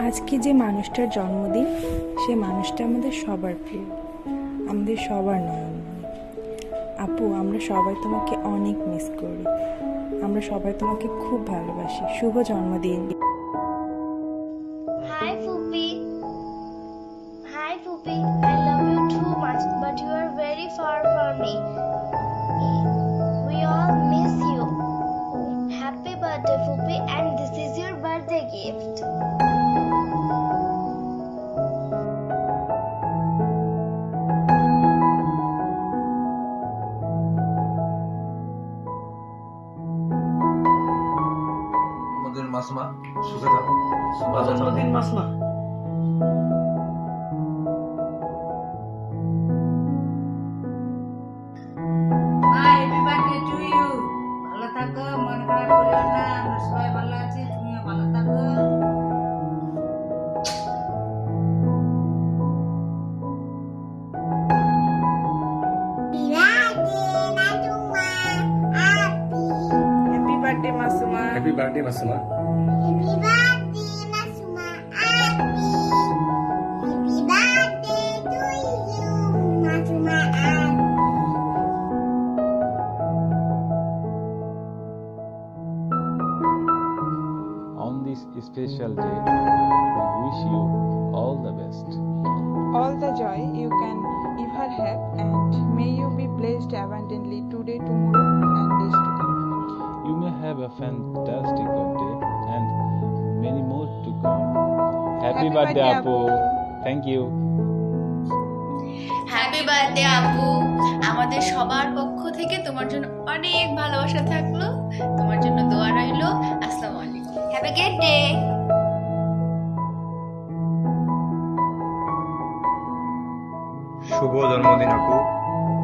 আজকে যে মানুষটার জন্মদিন, সে মানুষটা আমাদের সবার প্রিয়, আমাদের সবার নয়নমণি। আপু, আমরা সবাই তোমাকে অনেক মিস করি, আমরা সবাই তোমাকে খুব ভালোবাসি। শুভ জন্মদিন। Hi Fupi. Hi Fupi. I love you too much, but you are very far from me. We all miss you. Happy birthday Fupi, and this is your birthday gift. জন্মদিন মাসমা, সুখে থাকো। জন্মদিন মাসমা। Happy birthday to you. ভালো থাকো, মন খারাপ করিও না, আমরা সবাই ভালো আছি, তুমিও ভালো থাকো। Happy birthday Masuma. Happy birthday Masuma. On this special day, we wish you all the best. All the joy you can ever have, and may you be blessed abundantly today, tomorrow, and days to come. You may have a fantastic birthday and many more to come. Happy Happy birthday, birthday, Apu. Apu. Thank you. Happy birthday আপু, আমাদের সবার পক্ষ থেকে তোমার জন্য অনেক ভালোবাসা থাকলো, তোমার জন্য দোয়া রইলো। আসসালামু আলাইকুম, হ্যাভ এ গ্রেট ডে। শুভ জন্মদিন আপু,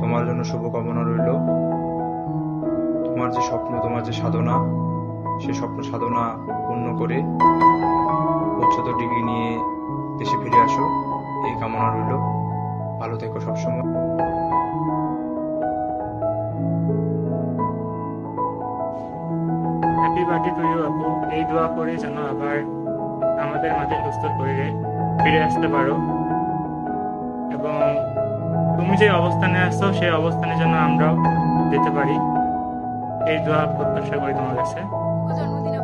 তোমার জন্য শুভকামনা রইল। তোমার যে স্বপ্ন, তোমার যে সাধনা, সে স্বপ্ন সাধনা পূর্ণ করে উচ্চতর ডিগ্রি নিয়ে দেশে ফিরে আসো, এই কামনা রইল। ভালো থেকো সবসময়। হ্যাপি বার্থডে টু ইউ আপু। এই দোয়া করে যেন আবার আমাদের মাঝে সুস্থ শরীরে ফিরে আসতে পারো, এবং তুমি যে অবস্থানে আছো সেই অবস্থানে যেন আমরাও যেতে পারি, এই দোয়া প্রত্যাশা করি তোমার কাছে। জন্মদিন